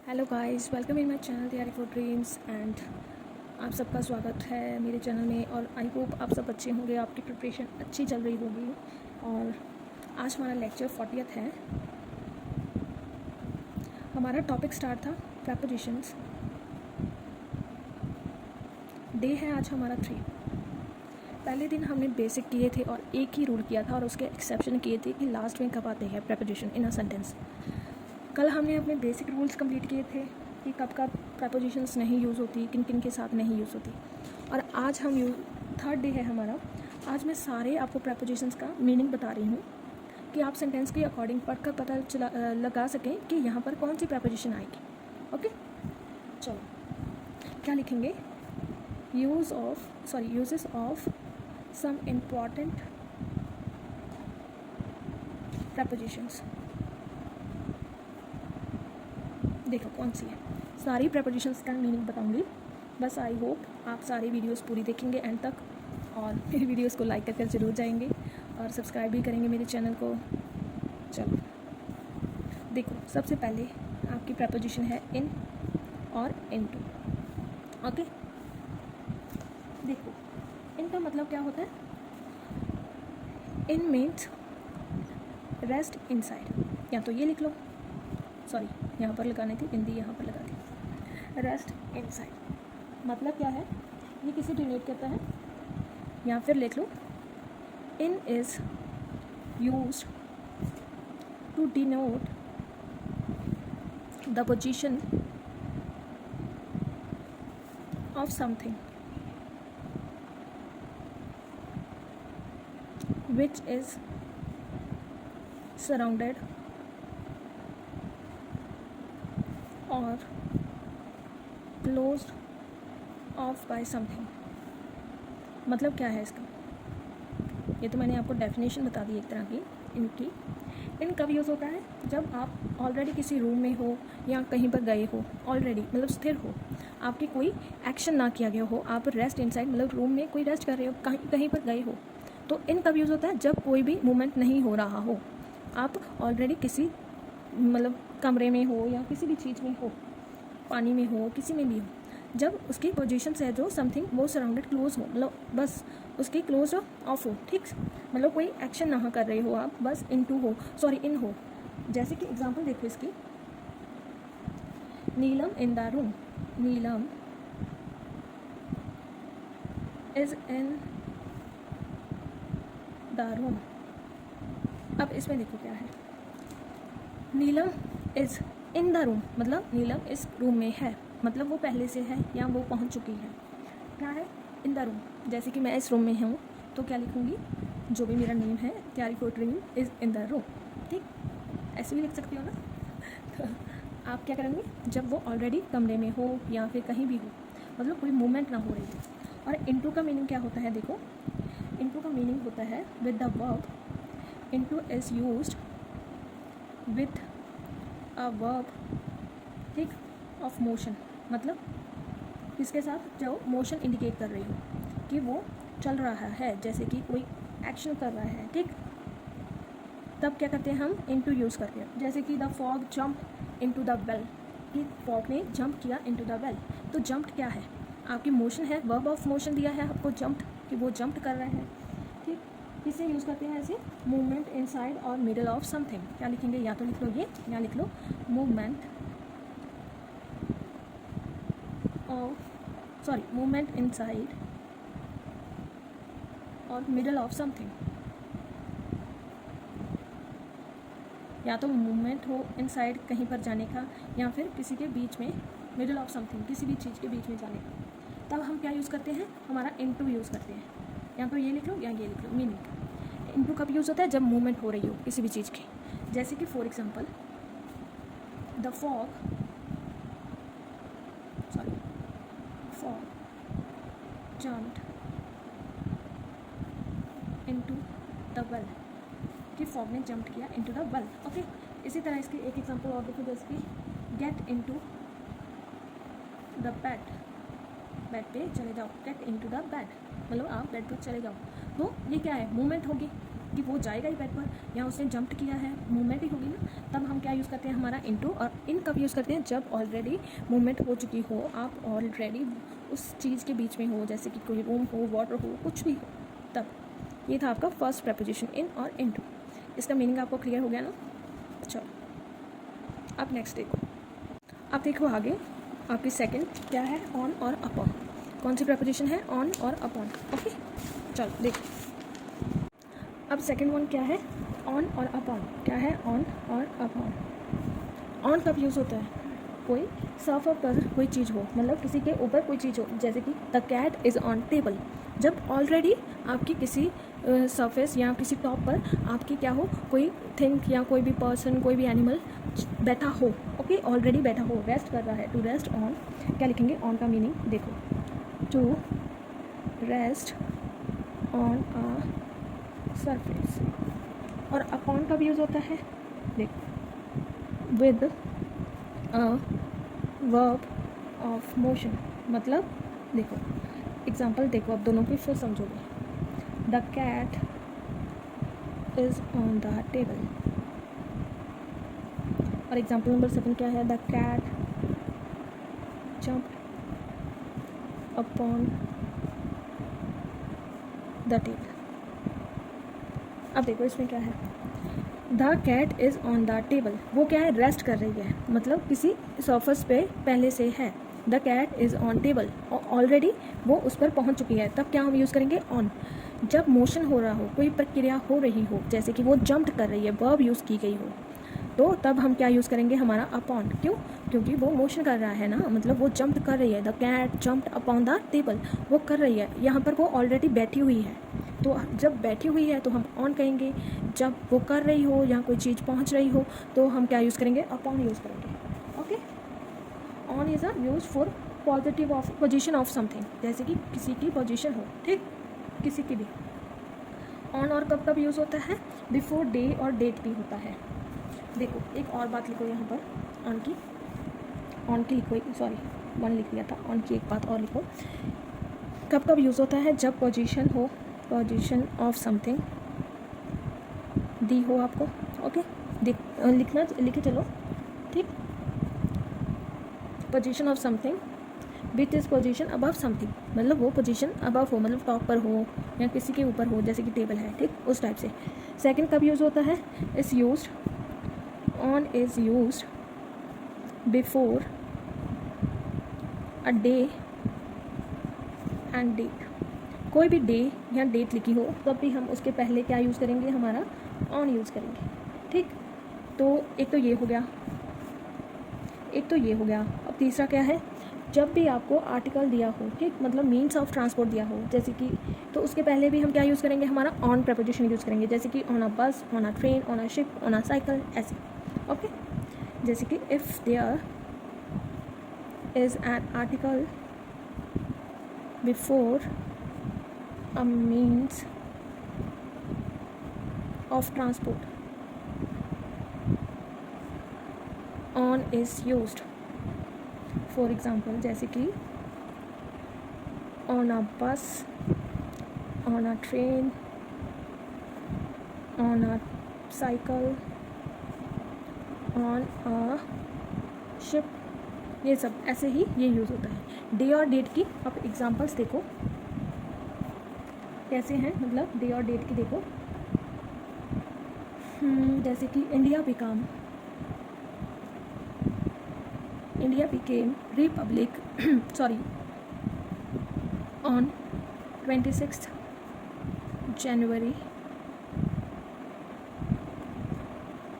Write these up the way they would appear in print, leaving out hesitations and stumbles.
Hello guys, welcome in my channel तैयारी for dreams and आप सबका स्वागत है मेरे चैनल में। और आई होप आप सब अच्छे होंगे, आपकी प्रिपरेशन अच्छी चल रही होगी। और आज हमारा लेक्चर 40th है। हमारा टॉपिक स्टार्ट था प्रेपोजिशंस। डे है आज हमारा 3। पहले दिन हमने बेसिक किए थे और एक ही रूल किया था और उसके एक्सेप्शन किए थे कि लास्ट में कब आते हैं प्रेपोजिशन इन अ सेंटेंस। कल हमने अपने बेसिक रूल्स कंप्लीट किए थे कि कब कब प्रेपोजिशंस नहीं यूज़ होती, किन किन के साथ नहीं यूज़ होती। और आज हम थर्ड डे है हमारा। आज मैं सारे आपको प्रेपोजिशंस का मीनिंग बता रही हूँ कि आप सेंटेंस के अकॉर्डिंग पढ़कर पता लगा सकें कि यहाँ पर कौन सी प्रेपोजिशन आएगी। ओके, चलो क्या लिखेंगे? Uses of some important prepositions. देखो कौन सी है। सारी प्रेपोजिशंस का मीनिंग बताऊंगी। बस आई होप आप सारी वीडियोस पूरी देखेंगे एंड तक, और मेरी वीडियोस को लाइक करके ज़रूर जाएंगे और सब्सक्राइब भी करेंगे मेरे चैनल को। चलो देखो, सबसे पहले आपकी प्रेपोजिशन है इन और इनटू। ओके, देखो इन का मतलब क्या होता है? इन मीन्स रेस्ट इनसाइड। या तो ये लिख लो, सॉरी यहाँ पर लगानी थी हिंदी, यहाँ पर लगा दी। रेस्ट इनसाइड मतलब क्या है? ये किसे डिनोट करता है? या फिर लिख लो, in is used to denote the position of something which is surrounded or closed off by something। मतलब क्या है इसका? ये तो मैंने आपको डेफिनेशन बता दी एक तरह की इनकी। इन कब यूज़ होता है? जब आप ऑलरेडी किसी रूम में हो या कहीं पर गए हो, ऑलरेडी मतलब स्थिर हो, आपकी कोई एक्शन ना किया गया हो, आप रेस्ट इनसाइड मतलब रूम में कोई रेस्ट कर रहे हो, कहीं पर गए हो, तो इन कब यूज़ होता है? जब कोई भी मूवमेंट नहीं हो रहा हो, आप ऑलरेडी किसी मतलब कमरे में हो या किसी भी चीज़ में हो, पानी में हो, किसी में भी हो, जब उसकी पोजीशन से जो समथिंग वो सराउंडेड क्लोज हो, मतलब बस उसकी क्लोज ऑफ हो, ठीक, मतलब कोई एक्शन ना कर रहे हो आप, बस इनटू हो, सॉरी इन हो। जैसे कि एग्जांपल देखो इसकी, Neelam in the room. Neelam is in the room. अब इसमें देखो क्या है, Neelam is in the room मतलब नीलम इस रूम में है, मतलब वो पहले से है या वो पहुंच चुकी है। क्या है? इन द रूम। जैसे कि मैं इस रूम में हूँ तो क्या लिखूँगी? जो भी मेरा नेम है, तैयारी for dream is in the room. ठीक, ऐसे भी लिख सकती हो ना। तो आप क्या करेंगे? जब वो ऑलरेडी कमरे में हो या फिर कहीं भी हो, मतलब कोई मूवमेंट ना हो रही है। और इनटू का मीनिंग क्या होता है? देखो, इनटू का मीनिंग होता है with the verb. Into is used with a verb, ठीक, ऑफ मोशन, मतलब इसके साथ जो मोशन इंडिकेट कर रही हो कि वो चल रहा है, जैसे कि कोई एक्शन कर रहा है, ठीक, तब क्या करते हैं हम? इनटू यूज़ करते हैं। जैसे कि the fog jump into the well, कि फॉग ने जंप किया इनटू द वेल। तो जंप क्या है? आपकी मोशन है, वर्ब ऑफ मोशन दिया है आपको जंप, कि वो जंप कर रहे हैं, ठीक। किसे यूज़ करते हैं ऐसे? मूवमेंट इनसाइड और मिडल ऑफ समथिंग। क्या लिखेंगे? या तो लिख लो ये, या लिख लो मूवमेंट मूवमेंट इनसाइड और मिडल ऑफ समथिंग। या तो मूवमेंट हो इनसाइड कहीं पर जाने का, या फिर किसी के बीच में मिडल ऑफ समथिंग, किसी भी चीज़ के बीच में जाने का। तब हम क्या यूज़ करते हैं? हमारा इनटू यूज़ करते हैं। या तो ये लिख लो या ये लिख लो मीनिंग। इनटू कब यूज़ होता है? जब मूवमेंट हो रही हो किसी भी चीज़ की। जैसे कि for example, the frog jumped into the well, कि फॉग ने जंप किया into the well। ओके, इसी तरह इसकी एक एग्जांपल और देखो, जैसे कि get into the bed, bed पे चले जाओ। गेट into the bed मतलब आप बेड पर चले जाओ। तो ये क्या है? मूवमेंट होगी, कि वो जाएगा ही बेड पर, या उसने जंप किया है, मूवमेंट ही होगी ना, तब हम क्या यूज़ करते हैं हमारा इनटू। और इन कब यूज़ करते हैं, जब ऑलरेडी मूवमेंट हो चुकी हो, आप ऑलरेडी उस चीज़ के बीच में हो, जैसे कि कोई रूम हो, वाटर हो, कुछ भी हो, तब। ये था आपका फर्स्ट प्रेपोजिशन इन और इनटू। इसका मीनिंग आपको क्लियर हो गया ना। चलो अब नेक्स्ट देखो, अब देखो आगे आपकी सेकंड क्या है, ऑन और अपॉन। कौन सी प्रेपोजिशन है, ऑन और अपॉन। ओके चलो देखो, अब सेकंड वन क्या है, ऑन और अपॉन। क्या है, ऑन और अपॉन। ऑन कब यूज़ होता है, कोई सरफर पर कोई चीज़ हो, मतलब किसी के ऊपर कोई चीज़ हो, जैसे कि the cat is on table. जब ऑलरेडी आपकी किसी सरफेस या किसी टॉप पर आपकी क्या हो, कोई थिंग या कोई भी पर्सन, कोई भी एनिमल बैठा हो। ओके ऑलरेडी बैठा हो, रेस्ट कर रहा है। टू रेस्ट ऑन, क्या लिखेंगे, ऑन का मीनिंग देखो, to rest on a surface. और अपॉन का भी यूज़ होता है, देखो, with a verb of motion. मतलब देखो एग्जाम्पल देखो, अब दोनों की फिर समझोगे। The cat is on the table. और एग्जाम्पल नंबर 7 क्या है, the cat jumped upon the table. अब देखो इसमें क्या है, the cat is on the table. वो क्या है, रेस्ट कर रही है, मतलब किसी सरफेस पे पहले से है। The cat is on table, already वो उस पर पहुंच चुकी है। तब क्या हम यूज़ करेंगे, ऑन। जब मोशन हो रहा हो, कोई प्रक्रिया हो रही हो, जैसे कि वो जंप कर रही है, वर्ब यूज़ की गई हो, तो तब हम क्या यूज़ करेंगे, हमारा अपॉन। क्यों, क्योंकि वो मोशन कर रहा है ना, मतलब वो जंप कर रही है। The cat jumped upon the table, वो कर रही है, यहाँ पर वो ऑलरेडी बैठी हुई है। तो जब बैठी हुई है तो हम ऑन कहेंगे। जब वो कर रही हो या कोई चीज़ पहुँच रही हो तो हम क्या यूज़ करेंगे, अपॉन यूज़ करेंगे। Okay, on is a use for positive of position of something, जैसे कि किसी की पोजिशन हो, ठीक, किसी की भी। ऑन और कब कब यूज़ होता है, बिफोर डे और डेट भी होता है। देखो एक और बात लिखो यहाँ पर, ऑन की लिखो, सॉरी वन लिख लिया था, ऑन की एक बात और लिखो। कब कब यूज़ होता है, जब पोजीशन हो, पोजीशन ऑफ समथिंग दी हो आपको। ओके लिखना, लिखे चलो, ठीक। Position of something which is position above something, मतलब वो पोजीशन अबव हो, मतलब टॉप पर हो या किसी के ऊपर हो, जैसे कि टेबल है, ठीक, उस टाइप से। सेकंड कब यूज़ होता है, is used, on is used before a day and date. कोई भी डे या डेट लिखी हो तब भी हम उसके पहले क्या यूज़ करेंगे, हमारा ऑन यूज़ करेंगे, ठीक। तो एक तो ये हो गया, एक तो ये हो गया। अब तीसरा क्या है, जब भी आपको आर्टिकल दिया हो, ठीक, मतलब मीन्स ऑफ ट्रांसपोर्ट दिया हो, जैसे कि, तो उसके पहले भी हम क्या यूज़ करेंगे, हमारा ऑन प्रेपोजिशन यूज़ करेंगे, जैसे कि on a bus, on a train, on a ship, on a cycle, ऐसे। ओके, जैसे कि if there is an article before a means of transport, on is used. For example जैसे कि on a bus, on a train, on a cycle, on a ship, ये सब ऐसे ही ये use होता है। डे और डेट की आप एग्जांपल्स देखो कैसे हैं, मतलब डे और डेट की देखो। जैसे कि India became Republic sorry on 26 January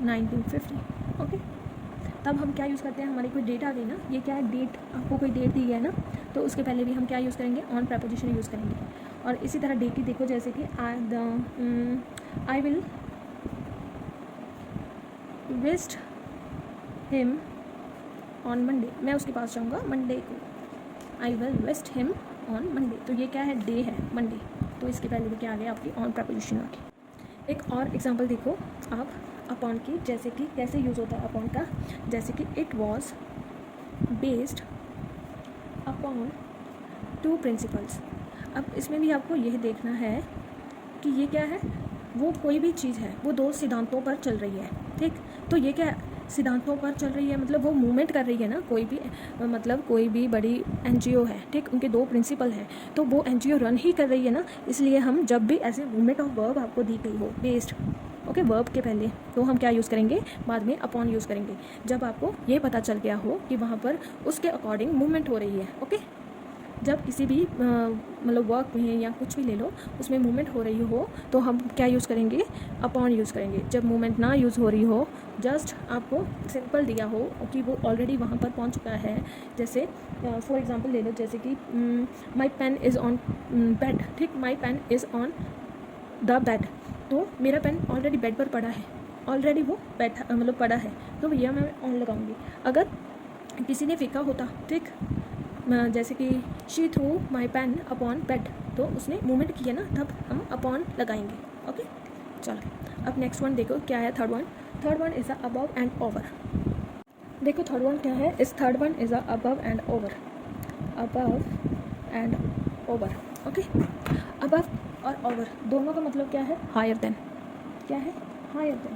1950। Okay, तब हम क्या यूज़ करते हैं, हमारी कोई डेट आ गई ना, ये क्या है, डेट, आपको कोई डेट दी है ना, तो उसके पहले भी हम क्या यूज़ करेंगे, ऑन प्रेपोजिशन यूज़ करेंगे। और इसी तरह डेट की देखो, जैसे कि I will visit him on Monday, मैं उसके पास जाऊँगा मंडे को। I will visit him on Monday, तो ये क्या है, डे है मंडे, तो इसके पहले भी क्या आ गया, आपकी ऑन प्रेपोजिशन आ गई। एक और एग्जांपल देखो आप अपॉन की, जैसे कि कैसे यूज़ होता है अपॉन का, जैसे कि it was based upon 2 principles. अब इसमें भी आपको यह देखना है कि ये क्या है, वो कोई भी चीज़ है वो दो सिद्धांतों पर चल रही है, ठीक। तो ये क्या सिद्धांतों पर चल रही है, मतलब वो मूवमेंट कर रही है ना, कोई भी मतलब कोई भी बड़ी एनजीओ है, ठीक, उनके दो प्रिंसिपल हैं, तो वो एनजीओ रन ही कर रही है ना। इसलिए हम जब भी ऐसे मूवमेंट ऑफ वर्ब आपको दी गई हो बेस्ड ओके वर्ब के पहले, तो हम क्या यूज़ करेंगे, बाद में अपॉन यूज़ करेंगे, जब आपको ये पता चल गया हो कि वहाँ पर उसके अकॉर्डिंग मूवमेंट हो रही है। ओके, जब किसी भी मतलब वर्क में या कुछ भी ले लो उसमें मूवमेंट हो रही हो तो हम क्या यूज़ करेंगे, अपॉन यूज़ करेंगे। जब मूवमेंट ना यूज़ हो रही हो, जस्ट आपको सिंपल दिया हो कि वो ऑलरेडी वहाँ पर पहुँच चुका है, जैसे फॉर एग्जांपल ले लो, जैसे कि my pen is on bed, ठीक, my pen is on the bed, तो मेरा पेन ऑलरेडी बेड पर पड़ा है, ऑलरेडी वो बैठा मतलब पड़ा है, तो भैया मैं ऑन लगाऊंगी। अगर किसी ने फेंका होता, ठीक, जैसे कि she threw my pen upon bed, तो उसने मूवमेंट किया ना, तब हम अपॉन लगाएंगे। ओके, चलो अब नेक्स्ट वन देखो क्या है, third one is a above and over. देखो थर्ड वन क्या है, इस third one is a above and over, above and over. Okay, above और ओवर दोनों का मतलब क्या है, हायर देन, क्या है, हायर देन।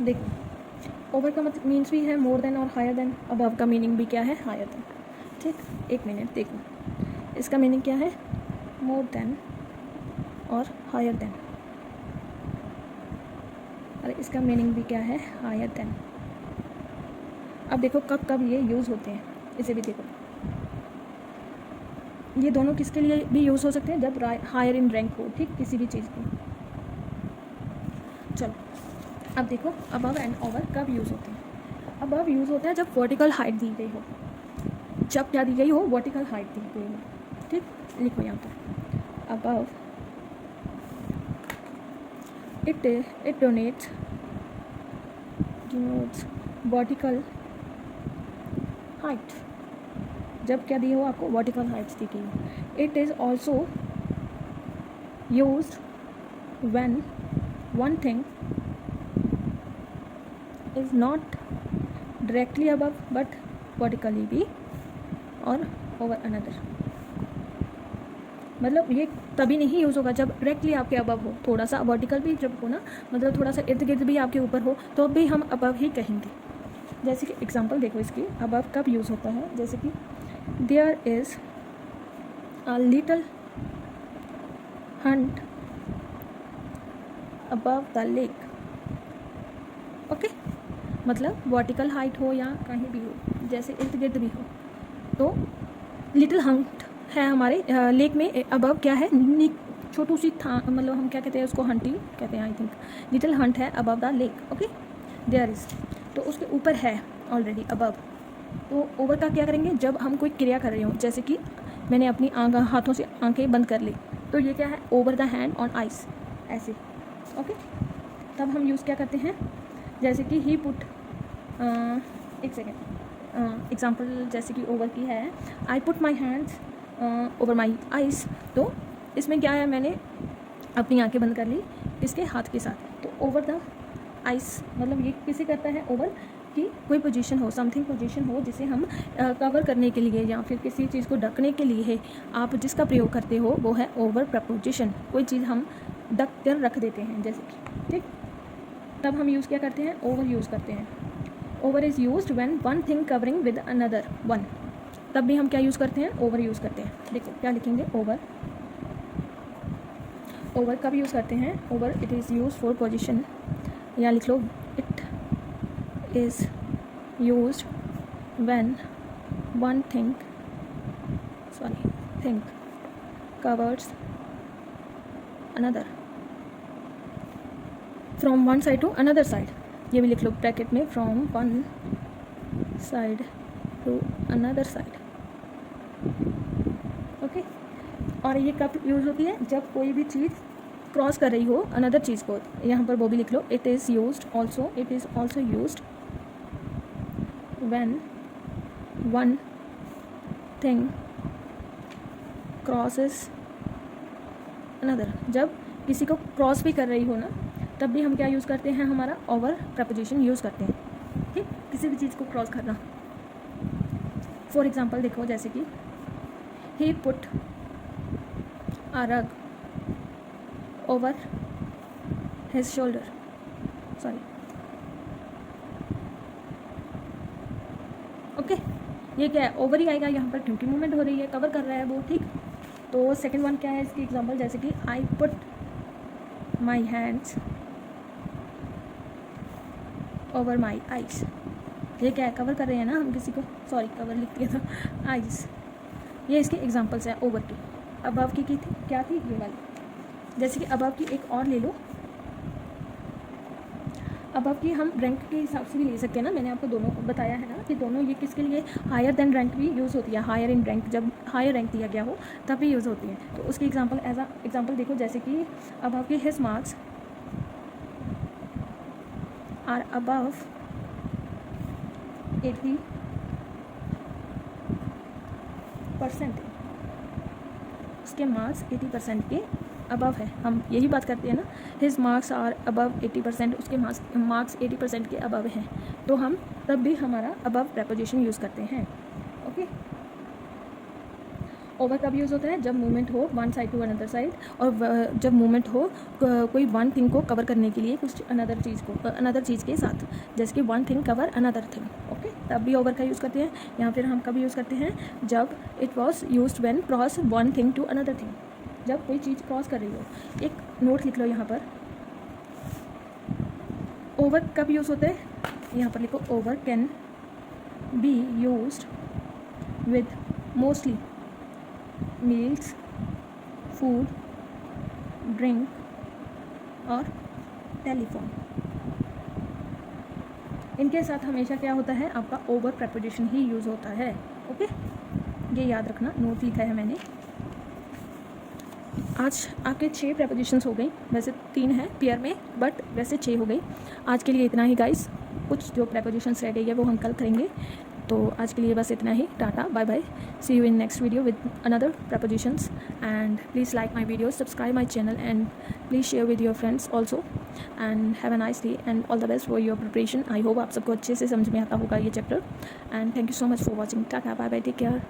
देखो ओवर का मतलब मीन्स भी है मोर देन और हायर देन, अबव का मीनिंग भी क्या है, हायर देन, ठीक। एक मिनट देखो, इसका मीनिंग क्या है, मोर देन और हायर देन, और इसका मीनिंग भी क्या है, हायर देन। अब देखो कब कब ये यूज़ होते हैं, इसे भी देखो, ये दोनों किसके लिए भी यूज़ हो सकते हैं, जब हायर इन रैंक हो, ठीक, किसी भी चीज़ की। चलो अब देखो अबव एंड ओवर कब यूज़ होते हैं। अबव यूज़ होता है जब वर्टिकल हाइट दी गई हो, जब क्या दी गई हो, वर्टिकल हाइट दी गई हो, ठीक। लिखो यहाँ पर above, it denotes vertical height, जब क्या दी हो आपको, वर्टिकल हाइट्स दी गई हो। It is also used when one thing is not directly above but vertically भी और ओवर अनदर। मतलब ये तभी नहीं यूज़ होगा जब डायरेक्टली आपके अबव हो, थोड़ा सा वर्टिकल भी जब हो ना, मतलब थोड़ा सा इर्द गिर्द भी आपके ऊपर हो, तो भी हम अबव ही कहेंगे। जैसे कि एग्जांपल देखो इसकी, अबव कब यूज़ होता है, जैसे कि there is a little hut above the lake. Okay, मतलब वर्टिकल हाइट हो या कहीं भी हो, जैसे इर्द गिर्द भी हो, तो लिटिल हंट है हमारे लेक में, अबव क्या है, छोटू सी था, मतलब हम क्या कहते हैं उसको, हंटी कहते हैं आई थिंक, लिटिल हंट है above the lake. Okay, there is, तो उसके ऊपर है ऑलरेडी अबव। तो ओवर का क्या करेंगे, जब हम कोई क्रिया कर रहे हो, जैसे कि मैंने अपनी हाथों से आंखें बंद कर ली, तो ये क्या है, over the hand on ice, ऐसे। ओके, तब हम यूज़ क्या करते हैं, जैसे कि ही पुट, एक सेकेंड एग्जाम्पल, जैसे कि ओवर की है, I put my hands over my ice, तो इसमें क्या है, मैंने अपनी आंखें बंद कर ली, किसके, हाथ के साथ, तो ओवर द आइस, मतलब ये किसे करता है, ओवर की कोई पोजीशन हो, समथिंग पोजीशन हो जिसे हम कवर करने के लिए या फिर किसी चीज़ को ढकने के लिए आप जिसका प्रयोग करते हो वो है ओवर प्रपोजिशन। कोई चीज़ हम ढक कर रख देते हैं जैसे कि, ठीक, तब हम यूज़ क्या करते हैं, ओवर यूज़ करते हैं। Over is used when one thing covering with another one, तब भी हम क्या यूज़ करते हैं, ओवर यूज़ करते हैं। देखो क्या लिखेंगे, ओवर, ओवर कब यूज़ करते हैं, over it is use for position, या लिख लो it is used when one thing covers another from one side to another side, ये भी लिख लो ब्रैकेट में, from one side to another side. Okay, और ये कब यूज़ होती है, जब कोई भी चीज़ क्रॉस कर रही हो अनदर चीज़ को, यहाँ पर वो भी लिख लो, it is also used when one thing crosses another, जब किसी को क्रॉस भी कर रही हो ना, तब भी हम क्या यूज़ करते हैं, हमारा ओवर प्रपोजिशन यूज़ करते हैं, ठीक, किसी भी चीज़ को क्रॉस करना। फॉर एग्जांपल देखो, जैसे कि ही पुट अ रग over his shoulder, sorry, okay ये क्या है, ओवर ही आएगा यहाँ पर क्योंकि मूवमेंट हो रही है, कवर कर रहा है वो, ठीक। तो सेकंड वन क्या है इसकी एग्जांपल, जैसे कि I put my hands over my eyes, ये क्या है, कवर कर रहे हैं ना हम किसी को, सॉरी कवर लिख दिया था, आइज़। ये इसकी एग्जांपल्स हैं ओवर की। अबव की थी, क्या थी, ये वाली। जैसे कि अबव की एक और ले लो, अबव की हम रैंक के हिसाब से भी ले सकते हैं ना, मैंने आपको दोनों बताया है ना कि दोनों ये किसके लिए, हायर देन रैंक भी यूज़ होती है, हायर इन रैंक, जब हायर रैंक दिया गया हो तब भी यूज़ होती है। तो उसकी एग्जांपल एज अ एग्जांपल देखो, जैसे कि अबव की हिज मार्क्स आर अबव 80%, उसके मार्क्स 80% के अबव है, हम यही बात करते हैं ना, हिज मार्क्स आर अबव 80%, उसके मार्क्स 80% के अबव हैं, तो हम तब भी हमारा अबव प्रेपोजिशन यूज़ करते हैं, ओके। ओवर कब यूज़ होता है, जब मूवमेंट हो one side to another side, और जब मूवमेंट हो कोई वन थिंग को कवर करने के लिए कुछ अनदर चीज़ के साथ, जैसे कि one thing cover another thing, okay, तब भी ओवर का यूज़ करते हैं। या फिर हम कब यूज़ करते हैं, जब it was used when cross one thing to another thing, जब कोई चीज़ क्रॉस कर रही हो। एक नोट लिख लो यहाँ पर, ओवर कब यूज़ होता है, यहाँ पर लिखो, over can be used with mostly meals, food, drink और टेलीफोन। इनके साथ हमेशा क्या होता है, आपका ओवर प्रेपोजिशन ही यूज़ होता है, ओके, ये याद रखना, नोट लिखा है मैंने। आज आपके 6 प्रेपोजिशंस हो गई, वैसे 3 हैं पेयर में, बट वैसे 6 हो गई। आज के लिए इतना ही गाइस, कुछ जो प्रेपोजिशंस रह गई है वो हम कल करेंगे। तो आज के लिए बस इतना ही, tata bye bye, see you in next video with another prepositions, and please like my video, subscribe my channel, and please share with your friends also, and have a nice day and all the best for your preparation. I hope आप सबको अच्छे से समझ में आता होगा ये chapter, and thank you so much for watching, tata bye bye, take care.